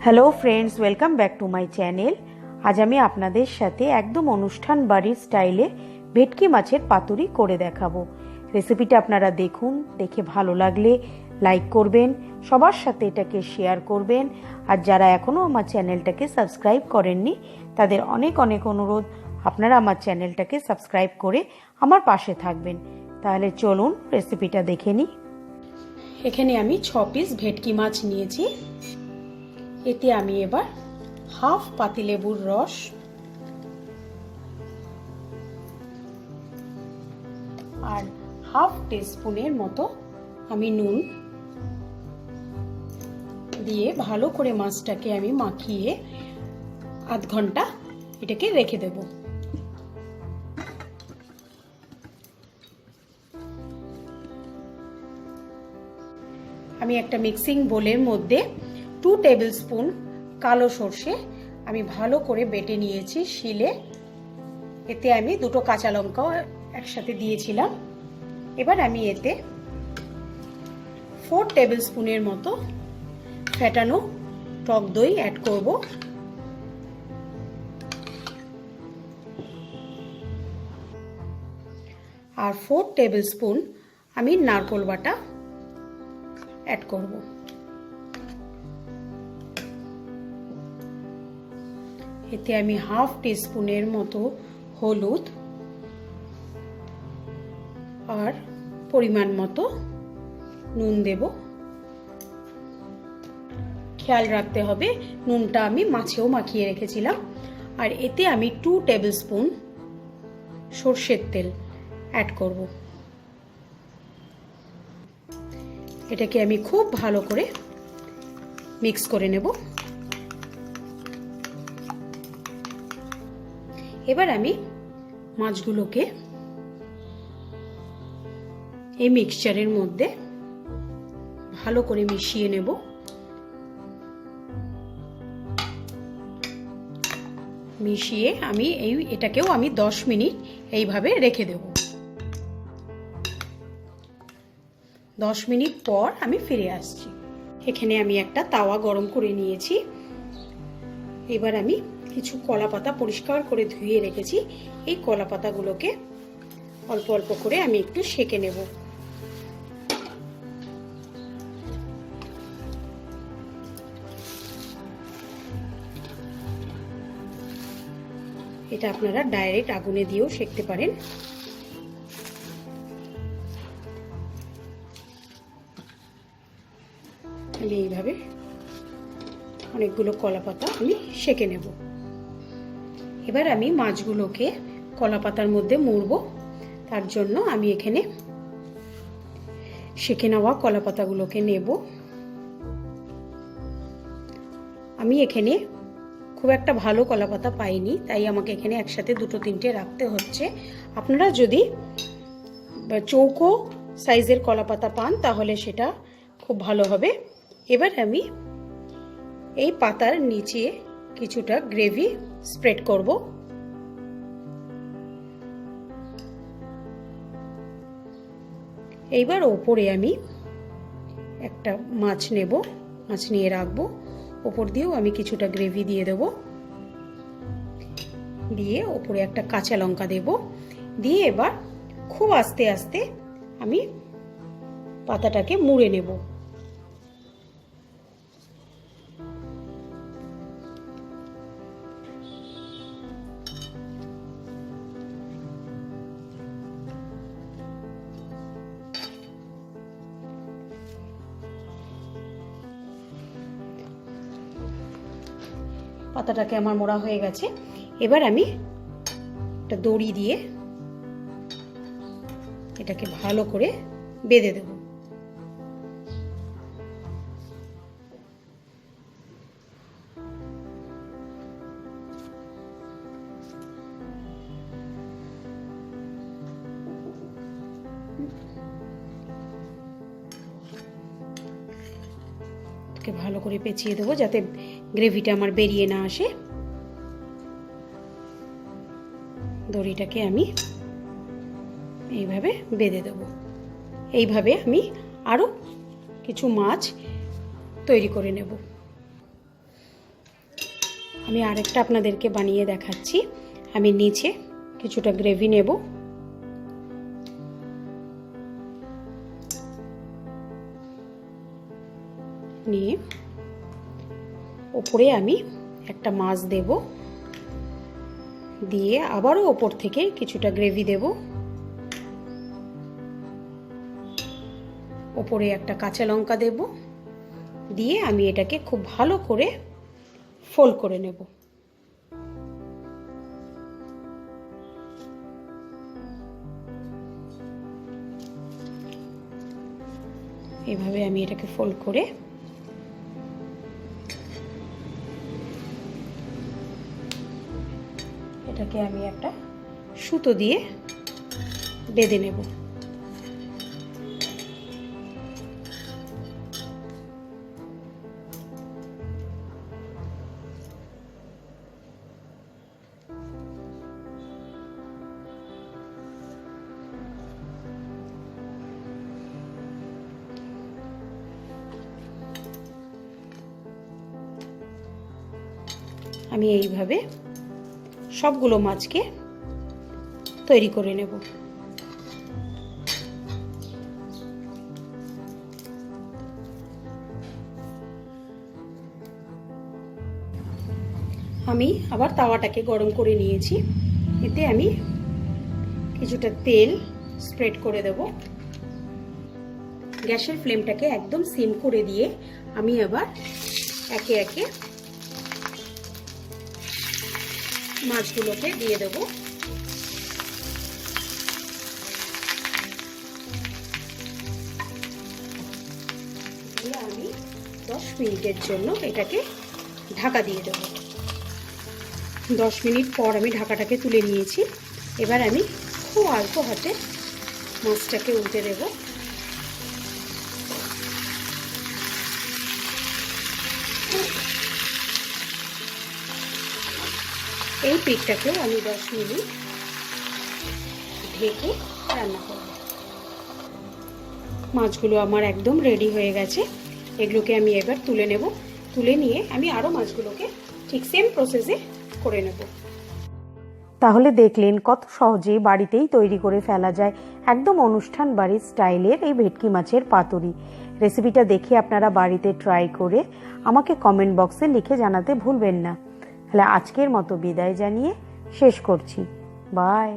Hello friends, welcome back to my channel. আজ আমি আপনাদের সাথে একদম অনুষ্ঠান বাড়ির স্টাইলে ভেটকি মাছের পাতুরি করে দেখাবো। রেসিপিটা আপনারা দেখুন, দেখে ভালো লাগলে লাইক করবেন, সবার সাথে এটাকে শেয়ার করবেন। আর যারা এখনও আমার চ্যানেলটাকে সাবস্ক্রাইব করেননি তাদের অনেক অনেক অনুরোধ, আপনারা আমার চ্যানেলটাকে সাবস্ক্রাইব করে আমার পাশে থাকবেন। তাহলে চলুন রেসিপিটা দেখে নিই। এখানে আমি 6 পিস ভেটকি মাছ নিয়েছি। এতে আমি এবার হাফ পাতিলেবুর রস আর হাফ টিস্পুনের মতো আমি নুন দিয়ে ভালো করে মাছটাকে আমি মাখিয়ে আধ ঘন্টা এটাকে রেখে দেব। আমি একটা মিক্সিং বোলের মধ্যে 2 টেবিল স্পুন কালো সর্ষে আমি ভালো করে বেটে নিয়েছি শিলে। এতে আমি 2টো কাঁচা লঙ্কাও একসাথে দিয়েছিলাম। এবার আমি এতে 4 টেবিল স্পুনের মতো ফেটানো টক দই অ্যাড করব। আর 4 টেবিল স্পুন আমি নারকেল বাটা অ্যাড করব। এতে আমি হাফ টিস্পুনের মতো হলুদ আর পরিমাণ মতো নুন দেব। খেয়াল রাখতে হবে নুনটা আমি মাছেও মাখিয়ে রেখেছিলাম। আর এতে আমি 2 টেবিল স্পুন সরষের তেল অ্যাড করব। এটাকে আমি খুব ভালো করে মিক্স করে নেব। এবার আমি মাছগুলোকে এই মিক্সচারের মধ্যে ভালো করে মিশিয়ে নেব। মিশিয়ে আমি এটাকেও আমি 10 মিনিট এইভাবে রেখে দেব। 10 মিনিট পর আমি ফিরে আসছি। এখানে আমি একটা তাওয়া গরম করে নিয়েছি। এবার আমি কিছু কলা পাতা পরিষ্কার করে ধুয়ে রেখেছি। এই কলা পাতাগুলোকে অল্প অল্প করে আমি একটু সেঁকে নেব। এটা আপনারা ডাইরেক্ট আগুনে দিয়েও সেঁকতে পারেন। আমি এইভাবে অনেকগুলো কলা পাতা আমি সেঁকে নেব। এবার আমি মাছগুলোকে কলা পাতার মধ্যে মুড়ব। তার জন্য আমি এখানে সেঁকে নেওয়া কলা পাতাগুলোকে নেব। আমি এখানে খুব একটা ভালো কলা পাতা পাইনি, তাই আমাকে এখানে একসাথে 2-3টে রাখতে হচ্ছে। আপনারা যদি চৌকো সাইজের কলা পাতা পান তাহলে সেটা খুব ভালো হবে। এবার আমি এই পাতার নিচে কিছুটা গ্রেভি স্প্রেড করব। এইবার ওপরে আমি একটা মাছ নেব, মাছ নিয়ে রাখবো। ওপর দিয়েও আমি কিছুটা গ্রেভি দিয়ে দেব। দিয়ে ওপরে একটা কাঁচা লঙ্কা দেব। দিয়ে এবার খুব আস্তে আস্তে আমি পাতাটাকে মুড়ে নেব। পাতাটাকে আমার মোড়া হয়ে গেছে। এবার আমি একটা দড়ি দিয়ে এটাকে ভালো করে বেঁধে দেব। ভালো করে পেঁচিয়ে দেবো যাতে গ্রেভিটা আমার বেরিয়ে না আসে। দড়িটাকে আমি এইভাবে বেঁধে দেব। এইভাবে আমি আরো কিছু মাছ তৈরি করে নেব। আমি আরেকটা আপনাদেরকে বানিয়ে দেখাচ্ছি। আমি নিচে কিছুটা গ্রেভি নেব, নিয়ে ওপরে আমি একটা মাছ দেব, দিয়ে আবারও ওপর থেকে কিছুটা গ্রেভি দেব, ওপরে একটা কাঁচা লঙ্কা দেব, দিয়ে আমি এটাকে খুব ভালো করে ফোল্ড করে নেব। এভাবে আমি এটাকে ফোল্ড করে এটাকে আমি একটা সুতো দিয়ে বেঁধে নেব। আমি এইভাবে সবগুলো মাছকে তৈরি করে নেব। আমি আবার তাওয়াটাকে গরম করে নিয়েছি, এতে আমি কিছুটা তেল স্প্রেড করে দেব। গ্যাসের ফ্লেমটাকে একদম সিম করে দিয়ে আমি আবার একে একে মাছগুলোকে দিয়ে দেব। দিয়ে আমি 10 মিনিটের জন্য এটাকে ঢাকা দিয়ে দেব। 10 মিনিট পর আমি ঢাকাটাকে তুলে নিয়েছি। এবার আমি খুব অল্প হাতে মাছটাকে উল্টে দেব। এই পিঠটাকেও আমি 10 মিনিট ঢেকে রান্না করব। মাছগুলো আমার একদম রেডি হয়ে গেছে। এগুলোকে আমি এবার তুলে নেব। তুলে নিয়ে আমি আরও মাছগুলোকে ঠিক সেম প্রসেসে করে নেব। তাহলে দেখলেন কত সহজেই বাড়িতেই তৈরি করে ফেলা যায় একদম অনুষ্ঠান বাড়ির স্টাইলের এই ভেটকি মাছের পাতুরি। রেসিপিটা দেখে আপনারা বাড়িতে ট্রাই করে আমাকে কমেন্ট বক্সে লিখে জানাতে ভুলবেন না। তাহলে আজকের মতো বিদায় জানিয়ে শেষ করছি। বাই।